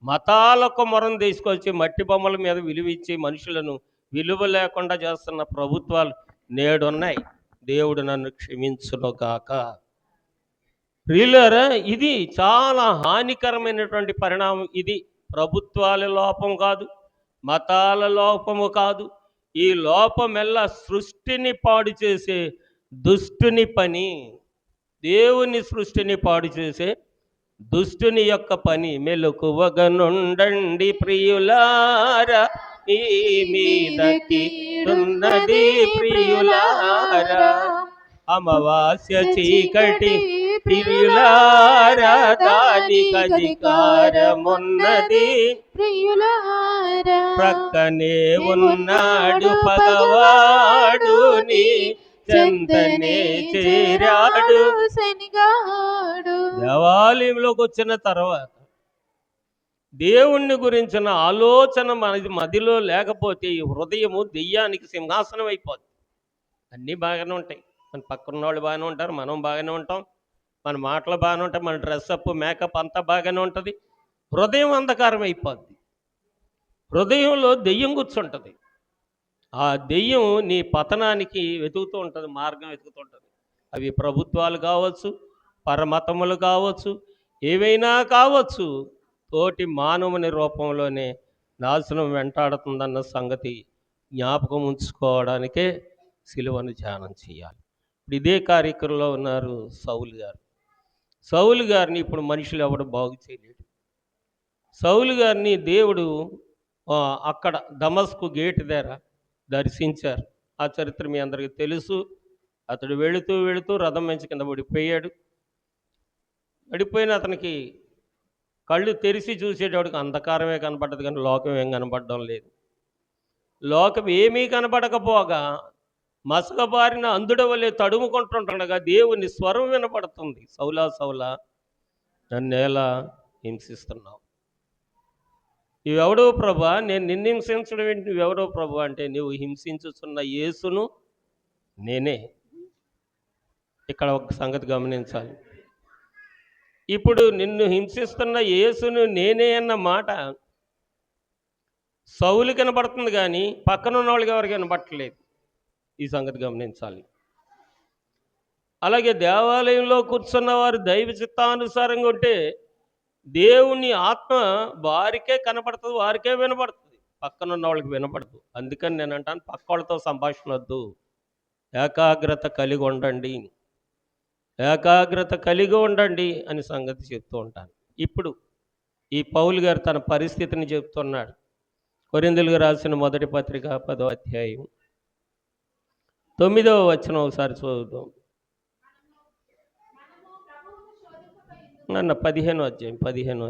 మతాలకు మొరం తీసుకొచ్చి మట్టి బొమ్మల మీద విలువిచ్చి మనుషులను విలువ లేకుండా చేస్తున్న ప్రభుత్వాలు నేడున్నాయి. దేవుడు నన్ను క్షమించునుగాక. ప్రియులారా, ఇది చాలా హానికరమైనటువంటి పరిణామం. ఇది ప్రభుత్వాల లోపం కాదు, మతాల లోపము కాదు. ఈ లోపమెల్లా సృష్టిని పాడు చేసే దుష్టుని పని. దేవుని సృష్టిని పాడు చేసే దుష్టుని యొక్క పని. మెలకువగనుండండి ప్రియులారా, ఈ మీదకి ఉన్నది ప్రియులారా, అమావాస్య చీకటి ప్రియులారా, దానికి అధికారమున్నది ప్రియులారా, ప్రక్కనే ఉన్నాడు పగవాడు, నీ చెంతనే చేరాడు. శనిగాడు దేవాలయంలోకి వచ్చిన తర్వాత దేవుణ్ణి గురించిన ఆలోచన మన మదిలో లేకపోతే ఈ హృదయము దెయ్యానికి సింహాసనం అయిపోద్ది. అన్నీ బాగానే ఉంటాయి, మన పక్కన వాళ్ళు బాగానే ఉంటారు, మనం బాగానే ఉంటాం, మన మాటలు బాగానే ఉంటాయి, మన డ్రెస్అప్ మేకప్ అంతా బాగానే ఉంటుంది. హృదయం అంధకారం అయిపోద్ది. హృదయంలో దెయ్యం కూర్చుంటుంది. ఆ దెయ్యం నీ పతనానికి వెతుకుతూ ఉంటుంది, మార్గం వెతుకుతూ ఉంటుంది. అవి ప్రభుత్వాలు కావచ్చు, పరమతములు కావచ్చు, ఏవైనా కావచ్చు. తోటి మానవుని రూపంలోనే నాశనం వెంటాడుతుందన్న సంగతి జ్ఞాపకం ఉంచుకోవడానికే సిలువను ధ్యానం చేయాలి. ఇప్పుడు ఇదే కార్యక్రమంలో ఉన్నారు సౌలు గారు. సౌలు గారిని ఇప్పుడు మనుషులు ఎవడు బాగు చేయలేడు. సౌలు గారిని దేవుడు అక్కడ దమస్కు గేట్ దగ్గర దర్శించారు. ఆ చరిత్ర మీ అందరికీ తెలుసు. అతడు వెళుతూ వెళుతూ రథం మంచి కింద పడిపోయాడు. పడిపోయిన అతనికి కళ్ళు తెరిచి చూసేటవాడికి అంధకారమే కనపడ్డది, కానీ లోకం ఏం కనపడడం లేదు. లోకం ఏమీ కనపడకపోగా మసకబారిన అంధుడ వలె తడుముకుంటుండగా దేవుని స్వరం వినపడుతుంది. సౌలా సౌలా నన్నేలా హింసిస్తున్నావు? నువ్వెవడో ప్రభా, నేను నిన్ను హింసించడం ఏంటి? నువ్వెవడో ప్రభా అంటే, నువ్వు హింసించుతున్న యేసును నేనే. ఇక్కడ ఒక సంగతి గమనించాలి. ఇప్పుడు నిన్ను హింసిస్తున్న యేసును నేనే అన్న మాట సౌలు కనబడుతుంది, కానీ పక్కన ఉన్న వాళ్ళకి ఎవరికి కనబట్టలేదు. ఈ సంగతి గమనించాలి. అలాగే దేవాలయంలో కూర్చున్న వారు దైవ చిత్తానుసారంగా ఉంటే దేవుని ఆత్మ వారికే కనపడుతుంది, వారికే వినపడుతుంది, పక్కన ఉన్న వాళ్ళకి వినపడదు. అందుకని నేను అంటాను, పక్క వాళ్ళతో సంభాషణ వద్దు, ఏకాగ్రత కలిగి ఉండండి, ఏకాగ్రత కలిగి ఉండండి అని సంగతి చెప్తూ ఉంటాను. ఇప్పుడు ఈ పౌలు గారు తన పరిస్థితిని చెప్తున్నాడు. కొరింథీయులకు రాసిన మొదటి పత్రిక 10వ అధ్యాయం 9వ వచనం ఒకసారి చదువుదాం. నన్న 15వ అధ్యాయం 9వ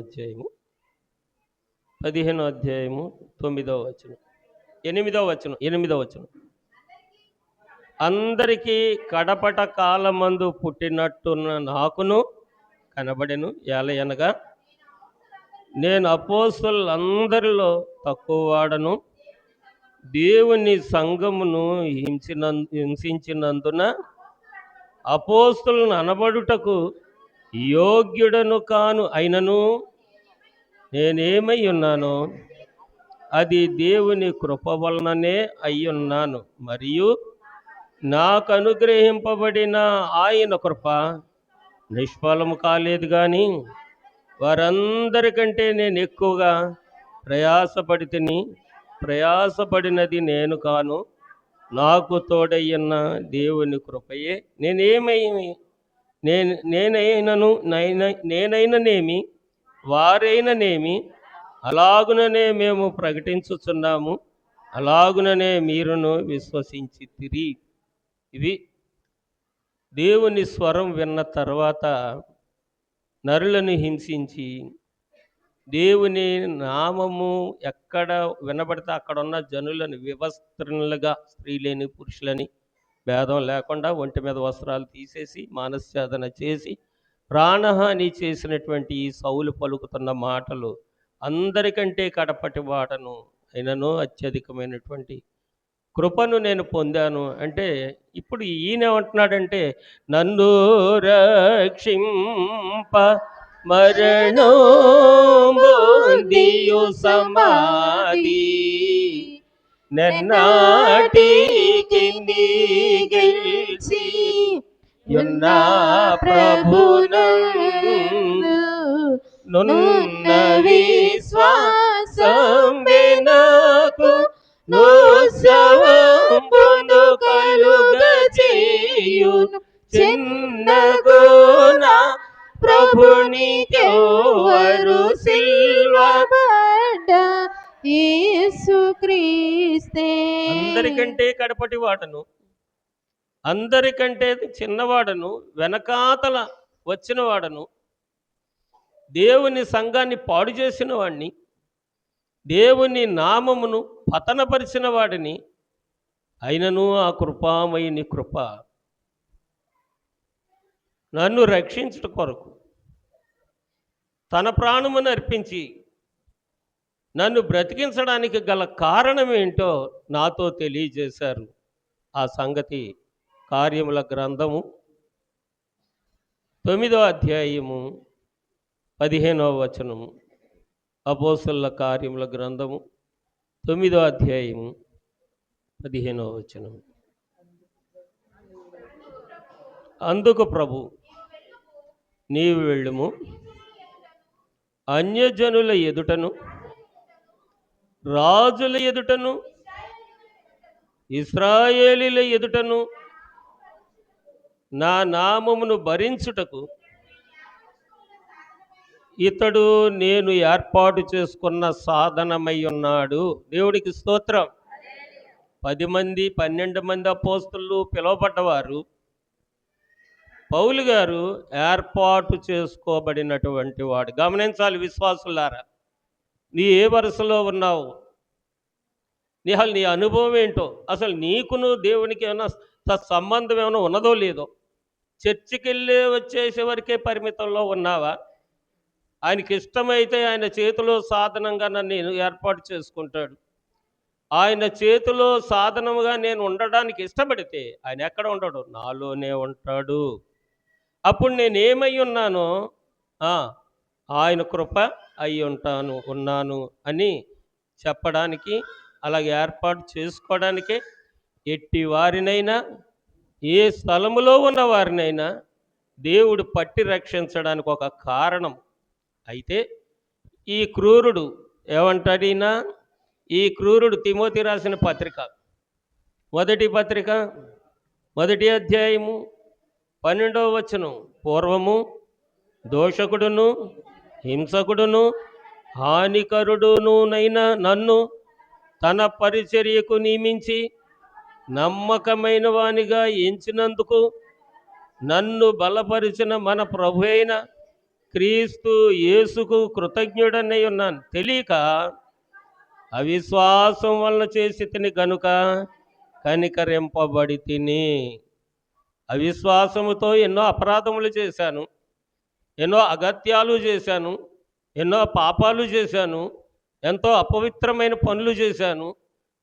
వచనం 8వ వచనం. అందరికీ కడపట కాలమందు పుట్టినట్టున్న నాకును కనబడెను. ఏలయనగా నేను అపోస్తలులందరిలో తక్కువ వాడను, దేవుని సంఘమును హింసించినందున అపోస్తలులను అనబడుటకు యోగ్యుడను కాను. అయినను నేనేమై ఉన్నానో అది దేవుని కృప వలననే అయ్యున్నాను, మరియు నాకు అనుగ్రహింపబడిన ఆయన కృప నిష్ఫలము కాలేదు. కానీ వారందరికంటే నేను ఎక్కువగా ప్రయాసపడినది నేను కాను, నాకు తోడయ్యన్న దేవుని కృపయే. నేనైననేమి వారైననేమి అలాగుననే మేము ప్రకటించుచున్నాము, అలాగుననే మీరును విశ్వసించితిరి. ఇవి దేవుని స్వరం విన్న తర్వాత నరులను హింసించి దేవుని నామము ఎక్కడ వినబడితే అక్కడ ఉన్న జనులను వివస్త్రనులుగా, స్త్రీలని పురుషులని భేదం లేకుండా ఒంటి మీద వస్త్రాలు తీసేసి మానశ్చాదన చేసి ప్రాణహాని చేసినటువంటి ఈ సౌలు పలుకుతున్న మాటలు, అందరికంటే కడపటి వాడను అయినను అత్యధికమైనటువంటి కృపను నేను పొందాను అంటే, ఇప్పుడు ఈయన ఏమంటున్నాడంటే, నన్ను రక్షింప మరణంబొందియు సమాధి నన్నాటికి నీ గెలిచి యున్న ప్రభునందు నున్న విశ్వాసం నాకు నోత్సవంబును కలుగజేయును. చిన్నగుణ ప్రభునికెవ్వరు సిల్వబడ్డ యేసుక్రీస్తే. అందరికంటే కడపటి వాడను, అందరికంటే చిన్నవాడను, వెనకాతల వచ్చిన వాడను, దేవుని సంఘాన్ని పాడు చేసిన వాడిని, దేవుని నామమును పతనపరిచిన వాడిని, అయినను ఆ కృపామయుని కృప నన్ను రక్షించుట కొరకు తన ప్రాణమును అర్పించి నన్ను బ్రతికించడానికి గల కారణం ఏంటో నాతో తెలియజేశారు. ఆ సంగతి కార్యముల గ్రంథము 9వ అధ్యాయము 15వ వచనము. అపోస్తలుల కార్యముల గ్రంథము 9వ అధ్యాయము 15వ వచనం. అందుకు ప్రభు, నీవు వెళ్ళుము, అన్యజనుల ఎదుటను రాజుల ఎదుటను ఇశ్రాయేలీల ఎదుటను నా నామమును భరించుటకు ఇతడు నేను ఏర్పాటు చేసుకున్న సాధనమై ఉన్నాడు. దేవునికి స్తోత్రం. 10 మంది 12 మంది అపోస్తలు పిలువబడ్డవారు. పౌలు గారు ఏర్పాటు చేసుకోబడినటువంటి వాడు. గమనించాలి విశ్వాసులారా, నీ ఏ వరుసలో ఉన్నావు, నీ అనుభవం ఏంటో, అసలు నీకును దేవునికి ఏమైనా సంబంధం ఏమైనా ఉన్నదో లేదో, చర్చికి వెళ్ళి వచ్చేసే వరకే పరిమితంలో ఉన్నావా? ఆయనకి ఇష్టమైతే ఆయన చేతిలో సాధనంగా నన్ను ఏర్పాటు చేసుకుంటాడు. ఆయన చేతిలో సాధనముగా నేను ఉండడానికి ఇష్టపడితే ఆయన ఎక్కడ ఉండడు? నాలోనే ఉంటాడు. అప్పుడు నేనేమై ఉన్నానో ఆయన కృప అయి ఉన్నాను అని చెప్పడానికి, అలాగే ఏర్పాటు చేసుకోవడానికే ఎట్టి వారినైనా, ఏ స్థలములో ఉన్న వారినైనా దేవుడు పట్టి రక్షించడానికి ఒక కారణం. అయితే ఈ క్రూరుడు ఏమంటాడినా, ఈ క్రూరుడు తిమోతి రాసిన పత్రిక, మొదటి పత్రిక, మొదటి అధ్యాయము 12వ వచనం, పూర్వము దోషకుడును హింసకుడును హానికరుడునైనా నన్ను తన పరిచర్యకు నియమించి నమ్మకమైన వానిగా ఎంచినందుకు నన్ను బలపరిచిన మన ప్రభు అయిన క్రీస్తు యేసుకు కృతజ్ఞుడనై ఉన్నాను. తెలియక అవిశ్వాసం వలన చేసి తిని గనుక కనికరింపబడి తిని. అవిశ్వాసముతో ఎన్నో అపరాధములు చేశాను, ఎన్నో అగత్యాలు చేశాను, ఎన్నో పాపాలు చేశాను, ఎంతో అపవిత్రమైన పనులు చేశాను,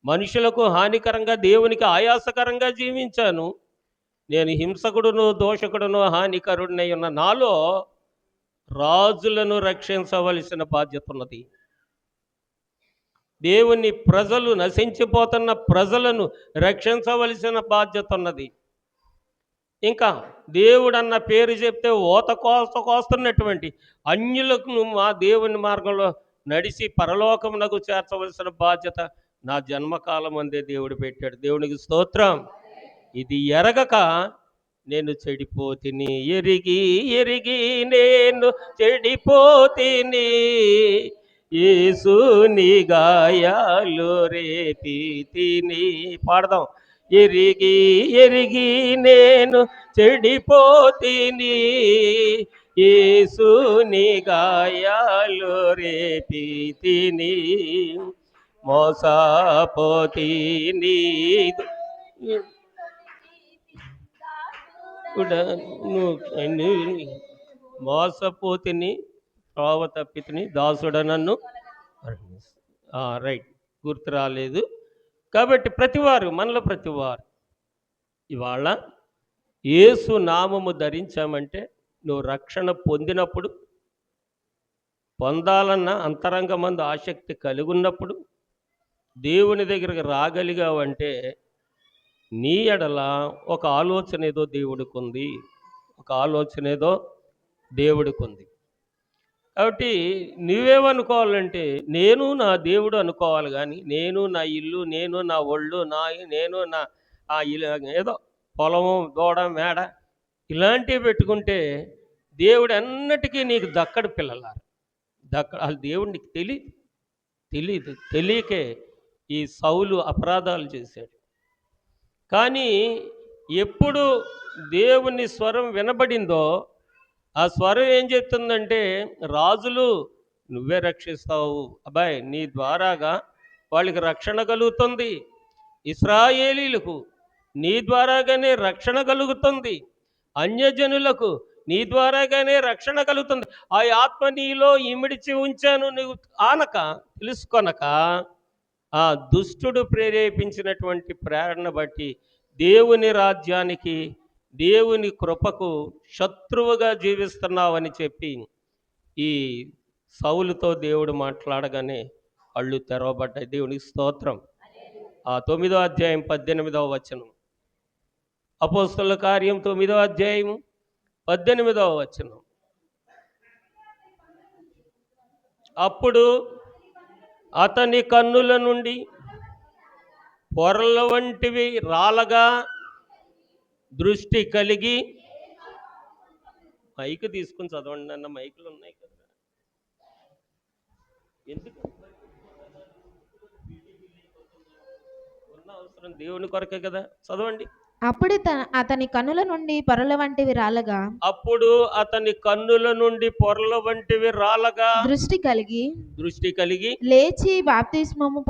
మనుషులకు హానికరంగా దేవునికి ఆయాసకరంగా జీవించాను. నేను హింసకుడును దోషకుడును హానికరుడినై ఉన్న నాలో రాజులను రక్షించవలసిన బాధ్యత ఉన్నది. దేవుని ప్రజలు, నశించిపోతున్న ప్రజలను రక్షించవలసిన బాధ్యత ఉన్నది. ఇంకా దేవుడన్న పేరు చెప్తే కోస్తున్నటువంటి అన్యులకు మా దేవుని మార్గంలో నడిచి పరలోకమునకు చేర్చవలసిన బాధ్యత నా జన్మకాలం అందే దేవుడు పెట్టాడు. దేవునికి స్తోత్రం. ఇది ఎరగక నేను చెడిపోతిని, ఎరిగి ఎరిగి నేను చెడిపోతిని, యేసుని గాయాలు రేపి తిని. పాడదాం. ఎరిగి ఎరిగి నేను చెడిపోతిని, యేసుని గాయాలు రేపి తిని, మోసపోతిని మోసపోతిని, త్రోవ తప్పితిని, దాసుడ నన్ను. రైట్, గుర్తు రాలేదు. కాబట్టి ప్రతివారు, మనలో ప్రతివారు ఇవాళ యేసు నామము ధరించామంటే, నువ్వు రక్షణ పొందినప్పుడు, పొందాలన్న అంతరంగమందు ఆసక్తి కలిగి ఉన్నప్పుడు, దేవుని దగ్గరికి రాగలిగావంటే నీ ఎడల ఒక ఆలోచన ఏదో దేవుడికి ఉంది, ఒక ఆలోచన ఏదో దేవుడికి ఉంది. కాబట్టి నువ్వేమనుకోవాలంటే, నేను నా దేవుడు అనుకోవాలి. కానీ నేను నా ఇల్లు, నేను నా ఒళ్ళు, నేను నా ఏదో పొలము, దూడ, మేడ ఇలాంటివి పెట్టుకుంటే దేవుడు అన్నిటికీ నీకు దక్కడు పిల్లలారు. అది దేవుడు నీకు తెలీదు. తెలియకే ఈ సౌలు అపరాధాలు చేశాడు. కానీ ఎప్పుడు దేవుని స్వరం వినబడిందో, ఆ స్వరం ఏం చెప్తుందంటే, రాజులు నువ్వే రక్షిస్తావు అబ్బాయి, నీ ద్వారాగా వాళ్ళకి రక్షణ కలుగుతుంది. ఇశ్రాయేలీలకు నీ ద్వారాగానే రక్షణ కలుగుతుంది. అన్యజనులకు నీ ద్వారాగానే రక్షణ కలుగుతుంది. ఆ ఆత్మ నీలో ఇమిడిచి ఉంచాను, నువ్వు తెలుసుకొనక ఆ దుష్టుడు ప్రేరేపించినటువంటి ప్రేరణ బట్టి దేవుని రాజ్యానికి, దేవుని కృపకు శత్రువుగా జీవిస్తున్నావని చెప్పి ఈ సౌలుతో దేవుడు మాట్లాడగానే కళ్ళు తెరవబడ్డాయి. దేవునికి స్తోత్రం. 9వ అధ్యాయం 18వ వచనం, అపోస్తలుల కార్యం 9వ అధ్యాయం 18వ వచనం. అప్పుడు అతని కన్నుల నుండి పొరల వంటివి రాలగా దృష్టి కలిగి. మైకు తీసుకుని చదవండి అన్న, మైకులు ఉన్నాయి కదా. ఎందుకు ఉన్న అవసరం దేవుని కొరకే కదా. చదవండి. అప్పుడు అతని కన్నుల నుండి పొరల వంటివి రాలగా అప్పుడు అతని కన్నుల నుండి పొరల వంటివి రాలగా దృష్టి కలిగి లేచి బాప్తిస్మము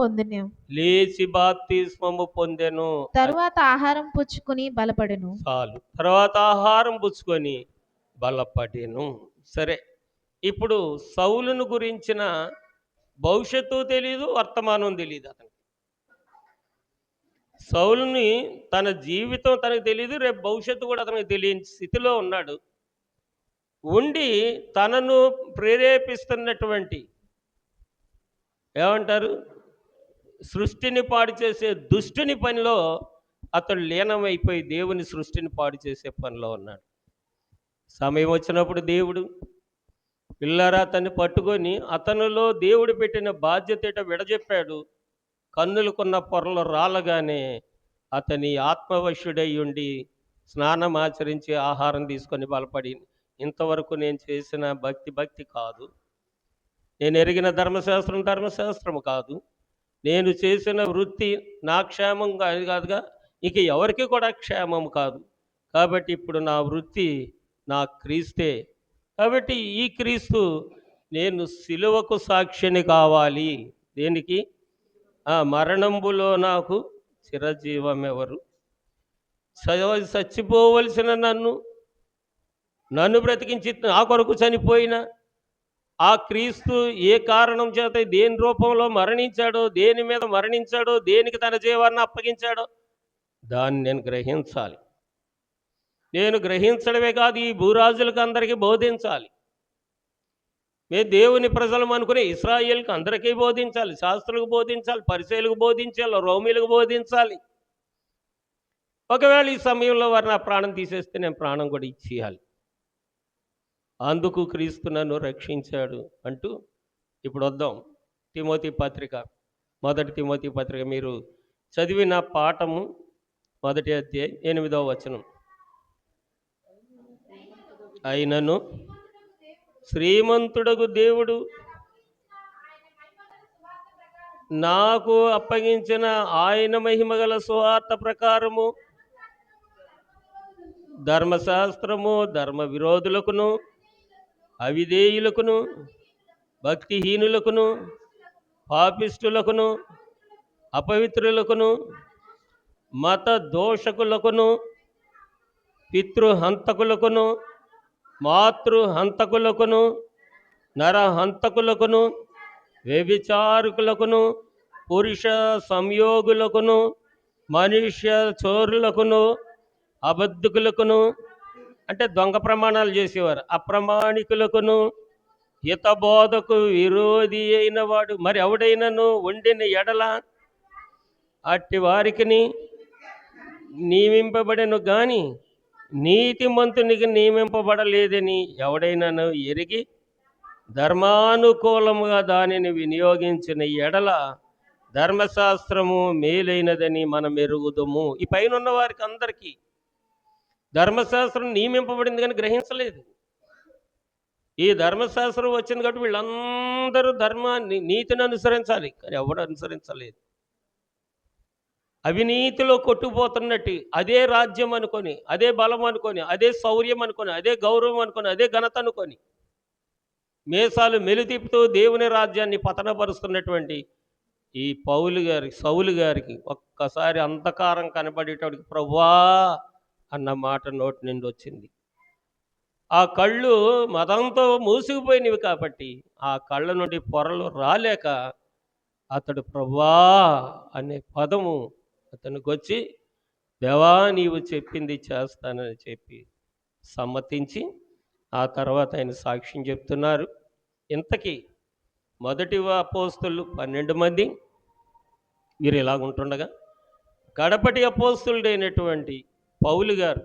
పొందెను. తరువాత ఆహారం పుచ్చుకుని బలపడెను. చాలు. తర్వాత ఆహారం పుచ్చుకొని బలపడెను. సరే, ఇప్పుడు సౌలును గురించిన భవిష్యత్తు తెలియదు, వర్తమానం తెలియదు అతనికి. సౌలుని తన జీవితం తనకు తెలియదు, రేపు భవిష్యత్తు కూడా అతనికి తెలియని స్థితిలో ఉన్నాడు. ఉండి తనను ప్రేరేపిస్తున్నటువంటి ఏమంటారు సృష్టిని పాడు చేసే దుష్టుని పనిలో అతడు లీనమైపోయి దేవుని సృష్టిని పాడు చేసే పనిలో ఉన్నాడు. సమయం వచ్చినప్పుడు దేవుడు పిల్లరా అతన్ని పట్టుకొని అతనిలో దేవుడు పెట్టిన బాధ్యత విడజెప్పాడు. కన్నులకున్న పొరలు రాలగానే అతని ఆత్మవశుడై ఉండి స్నానం ఆచరించి ఆహారం తీసుకొని బలపడి, ఇంతవరకు నేను చేసిన భక్తి కాదు, నేను ఎరిగిన ధర్మశాస్త్రము కాదు, నేను చేసిన వృత్తి నా క్షేమం కాదుగా, ఇక ఎవరికి కూడా క్షేమం కాదు. కాబట్టి ఇప్పుడు నా వృత్తి నా క్రీస్తే. కాబట్టి ఈ క్రీస్తు నేను సిలువకు సాక్షిని కావాలి. దేనికి? మరణంబులో నాకు చిరజీవం ఎవరు? చచ్చిపోవలసిన నన్ను బ్రతికించి నా కొరకు చనిపోయిన ఆ క్రీస్తు ఏ కారణం చేత దేని రూపంలో మరణించాడో, దేని మీద మరణించాడో, దేనికి తన జీవాన్ని అప్పగించాడో దాన్ని నేను గ్రహించాలి. నేను గ్రహించడమే కాదు, ఈ భూరాజులకు అందరికీ బోధించాలి. మేము దేవుని ప్రజలం అనుకుని ఇశ్రాయేలుకు అందరికీ బోధించాలి, శాస్త్రులకు బోధించాలి, పరిసయ్యులకు బోధించాలి, రోమీలకు బోధించాలి. ఒకవేళ ఈ సమయంలో వారు నా ప్రాణం తీసేస్తే నేను ప్రాణం కూడా ఇచ్చేయాలి. అందుకు క్రీస్తు నన్ను రక్షించాడు అంటూ ఇప్పుడు వద్దాం తిమోతి పత్రిక, మొదటి తిమోతి పత్రిక. మీరు చదివిన పాఠము 1వ అధ్యాయం 8వ వచనం. అయినను శ్రీమంతుడగు దేవుడు నాకు అప్పగించిన ఆయన మహిమగల సువార్త ప్రకారము ధర్మశాస్త్రము ధర్మ విరోధులకును, అవిధేయులకును, భక్తిహీనులకును, పాపిష్టులకును, అపవిత్రులకును, మత దోషకులకును, పితృహంతకులకును, మాతృహంతకులకును, నరహంతకులకును, వ్యభిచారకులకును, పురుష సంయోగులకును, మనుష్య చోరులకును, అబద్ధకులకును, అంటే దొంగ ప్రమాణాలు చేసేవారు, అప్రమాణికులకును, హితబోధకు విరోధి అయిన వాడు మరి ఎవడైనను వండిన ఎడల అట్టి వారికి నియమింపబడెను గాని నీతిమంతునికి నియమింపబడలేదని ఎవడైనాను ఎరిగి ధర్మానుకూలముగా దానిని వినియోగించిన ఎడల ధర్మశాస్త్రము మేలైనదని మనం ఎరుగుదుము. ఈ పైన ఉన్న వారికి అందరికీ ధర్మశాస్త్రం నియమింపబడింది కానీ గ్రహించలేదు. ఈ ధర్మశాస్త్రం వచ్చింది కాబట్టి వీళ్ళందరూ నీతిని అనుసరించాలి, కానీ ఎవడు అనుసరించలేదు. అవినీతిలో కొట్టుకుపోతున్నట్టు అదే రాజ్యం అనుకొని, అదే బలం అనుకొని, అదే శౌర్యం అనుకొని, అదే గౌరవం అనుకొని, అదే ఘనత అనుకొని మేసాలు మెలుతిప్పుతూ దేవుని రాజ్యాన్ని పతనపరుస్తున్నటువంటి ఈ సౌలు గారికి ఒక్కసారి అంధకారం కనబడేటప్పటికి ప్రభువా అన్న మాట నోటి నుండి వచ్చింది. ఆ కళ్ళు మదంతో మూసుకుపోయినవి కాబట్టి ఆ కళ్ళ నుండి పొరలు రాలేక అతడు ప్రభువా అనే పదము అతనికి వచ్చి, దేవా నీవు చెప్పింది చేస్తానని చెప్పి సమ్మతించి ఆ తర్వాత ఆయన సాక్ష్యం చెప్తున్నారు. ఇంతకీ మొదటి అపోస్తులు 12 మంది వీరు ఇలాగుంటుండగా కడపటి అపోస్తులుడైనటువంటి పౌలు గారు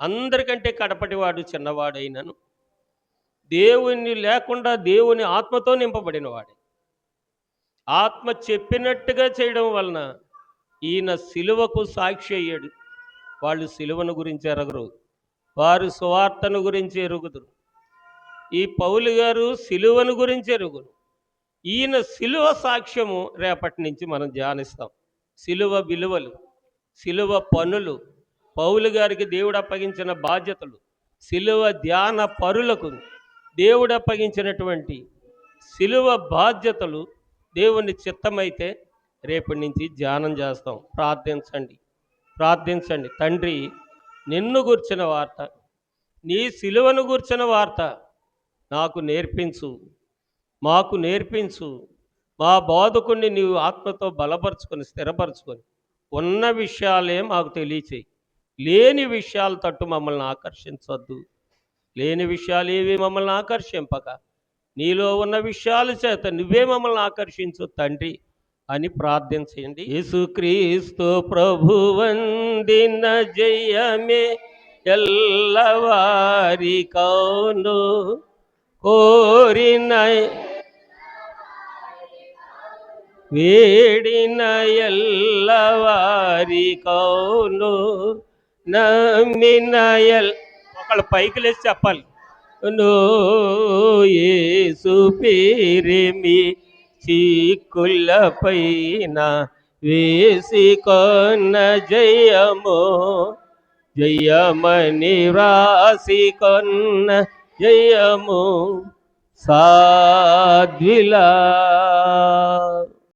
అందరికంటే కడపటివాడు, చిన్నవాడైనను దేవుని లేకుండా దేవుని ఆత్మతో నింపబడినవాడే. ఆత్మ చెప్పినట్టుగా చేయడం వలన ఈయన సిలువకు సాక్షి అయ్యాడు. వాళ్ళు సిలువను గురించి ఎరగరు, వారు సువార్తను గురించి ఎరుగుదురు. ఈ పౌలు గారు సిలువను గురించి ఎరుగురు. ఈయన శిలువ సాక్ష్యము రేపటి నుంచి మనం ధ్యానిస్తాం. శిలువ విలువలు, శిలువ పనులు, పౌలు గారికి దేవుడు అప్పగించిన బాధ్యతలు, శిలువ ధ్యాన పరులకు దేవుడు అప్పగించినటువంటి శిలువ బాధ్యతలు దేవుని చిత్తమైతే రేపటి నుంచి ధ్యానం చేస్తాం. ప్రార్థించండి, ప్రార్థించండి. తండ్రి, నిన్ను గుర్చిన వార్త, నీ శిలువను గుర్చిన వార్త నాకు నేర్పించు, మాకు నేర్పించు. మా బోధకుణ్ణి నీవు ఆత్మతో బలపరుచుకొని స్థిరపరచుకొని ఉన్న విషయాలే మాకు తెలియచేయి. లేని విషయాల తట్టు మమ్మల్ని ఆకర్షించొద్దు. లేని విషయాలు ఏవి మమ్మల్ని ఆకర్షింపక నీలో ఉన్న విషయాల చేత నువ్వే మమ్మల్ని ఆకర్షించు తండ్రి అని ప్రార్థించండి. యేసుక్రీస్తు ప్రభువందిన జయమే ఎల్లవారి కౌను కోరిన వేడిన ఎల్లవారి కౌను నమ్మిన ఒకళ్ళు పైకి లేచి చెప్పాలి. నో యేసు పేరేమి చిక్కుల పైన వేసి కొన్న జయము, జయమని వ్రాసి కొన్న జయము సాధ్విలా